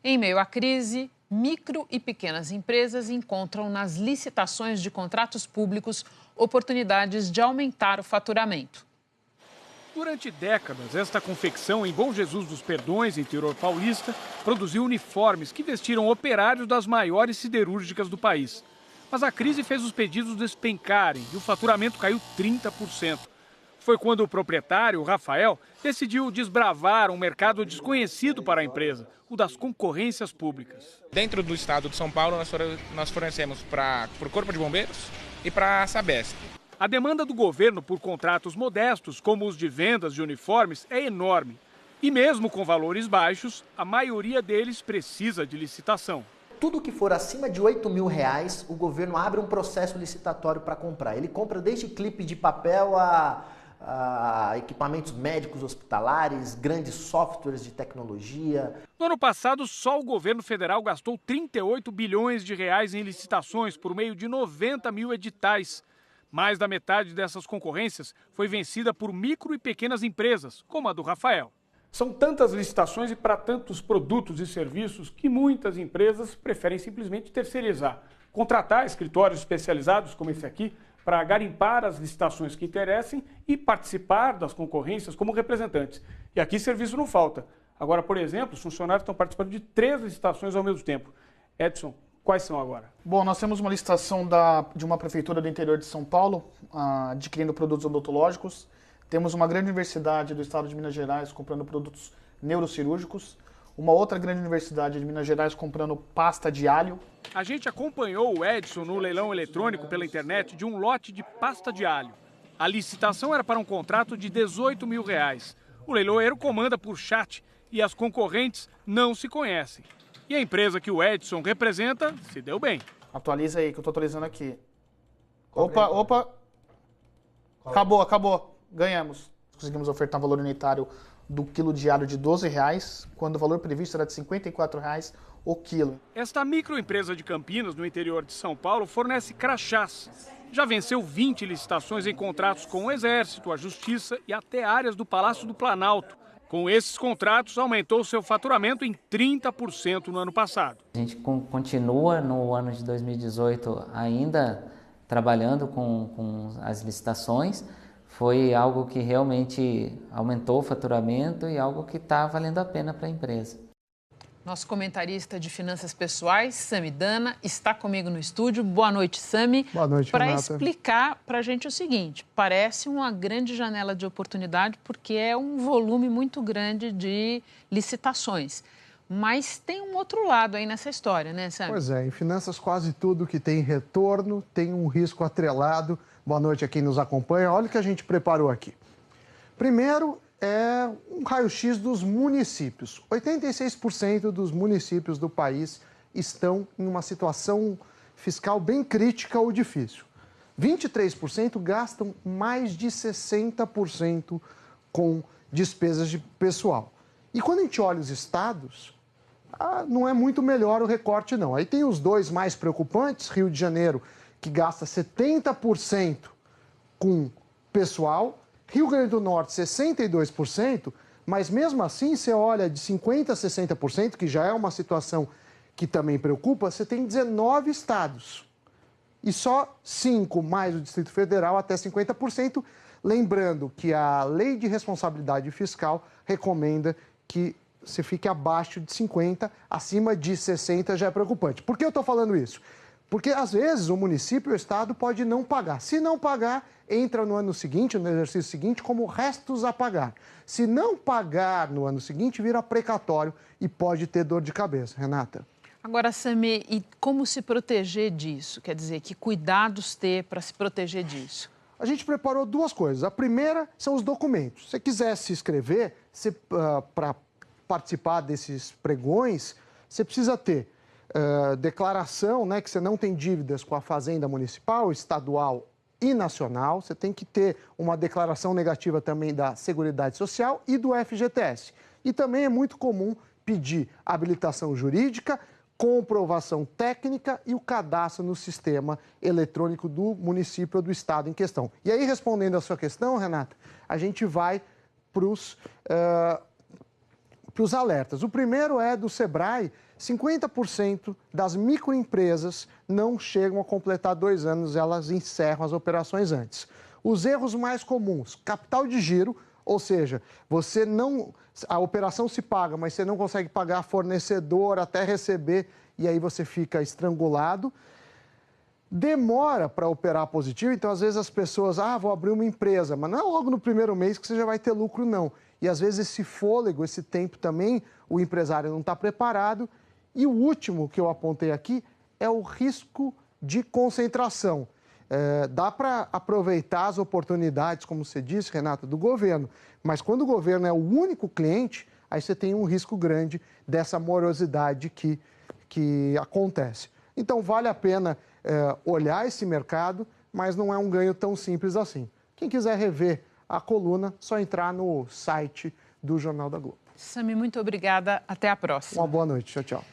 Em meio à crise, micro e pequenas empresas encontram nas licitações de contratos públicos oportunidades de aumentar o faturamento. Durante décadas, esta confecção em Bom Jesus dos Perdões, interior paulista, produziu uniformes que vestiram operários das maiores siderúrgicas do país. Mas a crise fez os pedidos despencarem e o faturamento caiu 30%. Foi quando o proprietário, Rafael, decidiu desbravar um mercado desconhecido para a empresa, o das concorrências públicas. Dentro do estado de São Paulo, nós fornecemos para o Corpo de Bombeiros e para a Sabesp. A demanda do governo por contratos modestos, como os de vendas de uniformes, é enorme. E mesmo com valores baixos, a maioria deles precisa de licitação. Tudo que for acima de R$8.000, o governo abre um processo licitatório para comprar. Ele compra desde clipe de papel a equipamentos médicos hospitalares, grandes softwares de tecnologia. No ano passado, só o governo federal gastou 38 bilhões de reais em licitações por meio de 90 mil editais. Mais da metade dessas concorrências foi vencida por micro e pequenas empresas, como a do Rafael. São tantas licitações e para tantos produtos e serviços que muitas empresas preferem simplesmente terceirizar. Contratar escritórios especializados, como esse aqui, para garimpar as licitações que interessem e participar das concorrências como representantes. E aqui serviço não falta. Agora, por exemplo, os funcionários estão participando de 3 licitações ao mesmo tempo. Edson, quais são agora? Bom, nós temos uma licitação de uma prefeitura do interior de São Paulo, adquirindo produtos odontológicos. Temos uma grande universidade do estado de Minas Gerais comprando produtos neurocirúrgicos. Uma outra grande universidade de Minas Gerais comprando pasta de alho. A gente acompanhou o Edson no leilão eletrônico pela internet de um lote de pasta de alho. A licitação era para um contrato de R$18 mil. O leiloeiro comanda por chat e as concorrentes não se conhecem. E a empresa que o Edson representa se deu bem. Atualiza aí, que eu estou atualizando aqui. Opa. Acabou. Ganhamos. Conseguimos ofertar um valor unitário do quilo de alho de R$12, quando o valor previsto era de R$54 o quilo. Esta microempresa de Campinas, no interior de São Paulo, fornece crachás. Já venceu 20 licitações em contratos com o Exército, a Justiça e até áreas do Palácio do Planalto. Com esses contratos, aumentou seu faturamento em 30% no ano passado. A gente continua no ano de 2018 ainda trabalhando com as licitações. Foi algo que realmente aumentou o faturamento e algo que está valendo a pena para a empresa. Nosso comentarista de finanças pessoais, Sami Dana, está comigo no estúdio. Boa noite, Sami. Boa noite, Para Renata. explicar para a gente o seguinte, parece uma grande janela de oportunidade porque é um volume muito grande de licitações. Mas tem um outro lado aí nessa história, né, Sami? Pois é, em finanças quase tudo que tem retorno tem um risco atrelado. Boa noite a quem nos acompanha. Olha o que a gente preparou aqui. Primeiro é um raio-x dos municípios. 86% dos municípios do país estão em uma situação fiscal bem crítica ou difícil. 23% gastam mais de 60% com despesas de pessoal. E quando a gente olha os estados, não é muito melhor o recorte, não. Aí tem os dois mais preocupantes, Rio de Janeiro, que gasta 70% com pessoal, Rio Grande do Norte 62%, mas mesmo assim você olha de 50% a 60%, que já é uma situação que também preocupa, você tem 19 estados. E só 5 mais o Distrito Federal até 50%, lembrando que a Lei de Responsabilidade Fiscal recomenda que você fique abaixo de 50%, acima de 60% já é preocupante. Por que eu estou falando isso? Porque, às vezes, o município e o estado pode não pagar. Se não pagar, entra no ano seguinte, no exercício seguinte, como restos a pagar. Se não pagar no ano seguinte, vira precatório e pode ter dor de cabeça. Renata? Agora, Sami, e como se proteger disso? Quer dizer, que cuidados ter para se proteger disso? A gente preparou duas coisas. A primeira são os documentos. Se você quiser se inscrever para participar desses pregões, você precisa ter declaração, né, que você não tem dívidas com a Fazenda Municipal, Estadual e Nacional. Você tem que ter uma declaração negativa também da Seguridade Social e do FGTS. E também é muito comum pedir habilitação jurídica, comprovação técnica e o cadastro no sistema eletrônico do município ou do estado em questão. E aí, respondendo a sua questão, Renata, a gente vai para os alertas. O primeiro é do Sebrae: 50% das microempresas não chegam a completar 2 anos, elas encerram as operações antes. Os erros mais comuns: capital de giro, ou seja, a operação se paga, mas você não consegue pagar fornecedor até receber e aí você fica estrangulado. Demora para operar positivo, então às vezes as pessoas, vou abrir uma empresa, mas não é logo no primeiro mês que você já vai ter lucro, não. E às vezes esse fôlego, esse tempo também, o empresário não está preparado. E o último que eu apontei aqui é o risco de concentração. Dá para aproveitar as oportunidades, como você disse, Renato, do governo, mas quando o governo é o único cliente, aí você tem um risco grande dessa morosidade que acontece. Então vale a pena olhar esse mercado, mas não é um ganho tão simples assim. Quem quiser rever a coluna, só entrar no site do Jornal da Globo. Sami, muito obrigada. Até a próxima. Uma boa noite. Tchau, tchau.